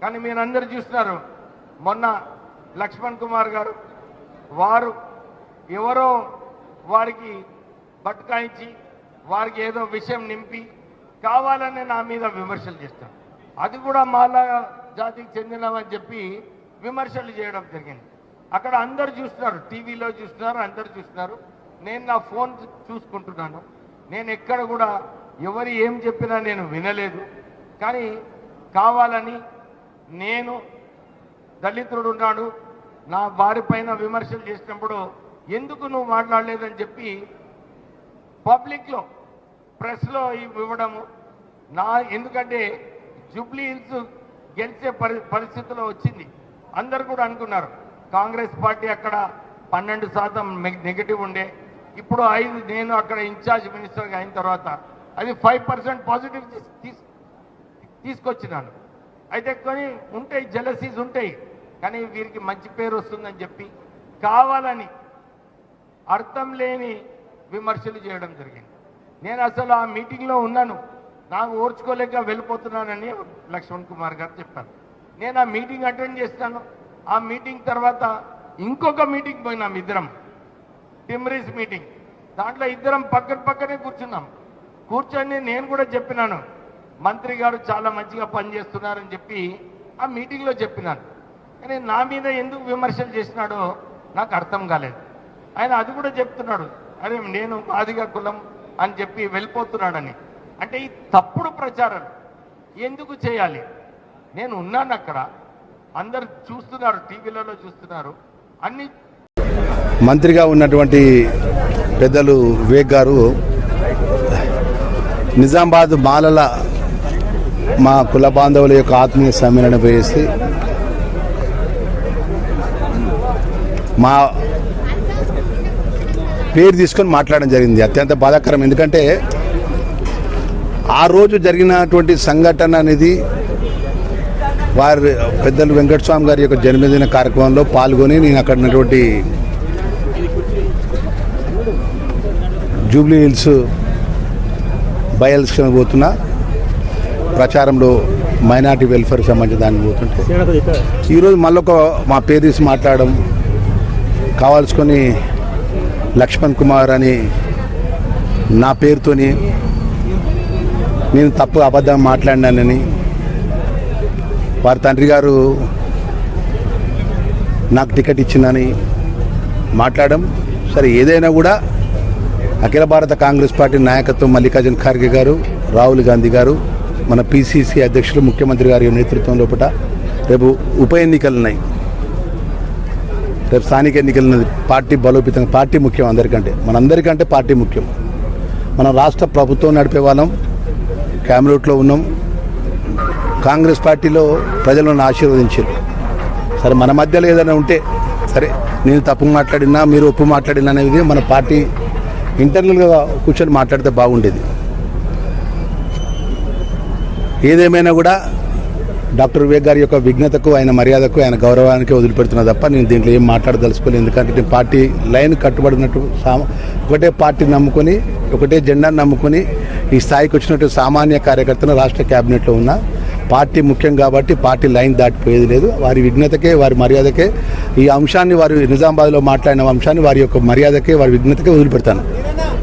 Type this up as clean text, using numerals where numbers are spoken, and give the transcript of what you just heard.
కానీ మీరందరూ చూస్తున్నారు, మొన్న లక్ష్మణ్ కుమార్ గారు వారు ఎవరో వారికి బట్కాయించి వారికి ఏదో విషయం నింపి కావాలని నా మీద విమర్శలు చేస్తారు. అది కూడా మాలా జాతికి చెందినవని చెప్పి విమర్శలు చేయడం జరిగింది. అక్కడ అందరు చూస్తున్నారు, టీవీలో చూస్తున్నారు, అందరు చూస్తున్నారు. నేను నా ఫోన్ చూసుకుంటున్నాను. నేను ఎక్కడ కూడా ఎవరు ఏం చెప్పినా నేను వినలేదు. కానీ కావాలని నేను దళితుడు ఉన్నాడు, నా వారి పైన విమర్శలు చేసినప్పుడు ఎందుకు నువ్వు మాట్లాడలేదని చెప్పి పబ్లిక్లో ప్రెస్లో ఇవ్వడము ఎందుకంటే జూబ్లీ హిల్స్ గెలిచే పరిస్థితిలో వచ్చింది. అందరు కూడా అనుకున్నారు కాంగ్రెస్ పార్టీ అక్కడ 12% నెగిటివ్ ఉండే, ఇప్పుడు 5 నేను అక్కడ ఇన్ఛార్జ్ మినిస్టర్గా అయిన తర్వాత అది 5% పాజిటివ్ తీసుకొచ్చినాను. అయితే కొన్ని ఉంటాయి, జెలసీస్ ఉంటాయి, కానీ వీరికి మంచి పేరు వస్తుందని చెప్పి కావాలని అర్థం లేని విమర్శలు చేయడం జరిగింది. నేను అసలు ఆ మీటింగ్లో ఉన్నాను, నాకు ఓర్చుకోలేక వెళ్ళిపోతున్నానని లక్ష్మణ్ కుమార్ గారు చెప్పారు. నేను ఆ మీటింగ్ అటెండ్ చేస్తాను. ఆ మీటింగ్ తర్వాత ఇంకొక మీటింగ్ పోయినాం ఇద్దరం, టిమ్రీస్ మీటింగ్. దాంట్లో ఇద్దరం పక్కనే కూర్చున్నాం. కూర్చొని నేను కూడా చెప్పినాను, మంత్రి గారు చాలా మంచిగా పనిచేస్తున్నారని చెప్పి ఆ మీటింగ్లో చెప్పినాను. కానీ నా మీద ఎందుకు విమర్శలు చేసినాడో నాకు అర్థం కాలేదు. ఆయన అది కూడా చెప్తున్నాడు, అరే నేను మాదిగా కులం అని చెప్పి వెళ్ళిపోతున్నాడని. అంటే ఈ తప్పుడు ప్రచారం ఎందుకు చేయాలి? నేను ఉన్నాను అక్కడ, అందరు చూస్తున్నారు, టీవీలలో చూస్తున్నారు. అన్ని మంత్రిగా ఉన్నటువంటి పెద్దలు వివేక్ గారు నిజామాబాద్ మాలల మా కుల బాంధవుల యొక్క ఆత్మీయ సమ్మేళనం వేసి మా పేరు తీసుకొని మాట్లాడడం జరిగింది. అత్యంత బాధాకరం. ఎందుకంటే ఆ రోజు జరిగినటువంటి సంఘటన అనేది వారి పెద్దలు వెంకటస్వామి గారి యొక్క జన్మదిన కార్యక్రమంలో పాల్గొని నేను అక్కడ ఉన్నటువంటి జూబ్లీ హిల్స్ బై ఎలక్షన్ పోతున్నా, ప్రచారంలో మైనార్టీ వెల్ఫేర్ సంబంధించిన దానికి పోతుంటే ఈరోజు మళ్ళొక మా పేరు తీసి మాట్లాడడం, కావాల్సుకొని లక్ష్మణ్ కుమార్ అని నా పేరుతోని నేను తప్పు అబద్ధం మాట్లాడినానని, వారి తండ్రి గారు నాకు టికెట్ ఇచ్చిందని మాట్లాడడం. సరే, ఏదైనా కూడా అఖిల భారత కాంగ్రెస్ పార్టీ నాయకత్వం మల్లికార్జున ఖార్గే గారు, రాహుల్ గాంధీ గారు, మన పిసిసి అధ్యక్షులు ముఖ్యమంత్రి గారి నేతృత్వం లోపల రేపు ఉప ఎన్నికలు ఉన్నాయి. రేపు స్థానిక ఎన్నికలు ఉన్నది. పార్టీ బలోపేతంగా, పార్టీ ముఖ్యం అందరికంటే, మనందరికంటే పార్టీ ముఖ్యం. మనం రాష్ట్ర ప్రభుత్వం నడిపే వాళ్ళం, క్యాబినెట్లో ఉన్నాం. కాంగ్రెస్ పార్టీలో ప్రజలను ఆశీర్వదించారు. సరే, మన మధ్యలో ఏదైనా ఉంటే సరే, నేను తప్పు మాట్లాడినా మీరు ఒప్పు మాట్లాడినా అనేది మన పార్టీ ఇంటర్నల్గా కూర్చొని మాట్లాడితే బాగుండేది. ఏదేమైనా కూడా డాక్టర్ వివేక్ గారి యొక్క విఘ్నతకు, ఆయన మర్యాదకు, ఆయన గౌరవానికి వదిలిపెడుతున్నా తప్ప నేను దీంట్లో ఏం మాట్లాడదలుచుకోలేదు. ఎందుకంటే నేను పార్టీ లైన్ కట్టుబడినట్టు ఒకటే పార్టీ నమ్ముకొని, ఒకటే జెండాను నమ్ముకొని ఈ స్థాయికి వచ్చినట్టు సామాన్య కార్యకర్తను రాష్ట్ర క్యాబినెట్లో ఉన్న పార్టీ ముఖ్యం కాబట్టి పార్టీ లైన్ దాటిపోయేది లేదు. వారి విఘ్నతకే, వారి మర్యాదకే ఈ అంశాన్ని, వారి నిజామాబాద్లో మాట్లాడిన అంశాన్ని వారి యొక్క మర్యాదకే, వారి విఘ్నతకే వదిలిపెడతాను.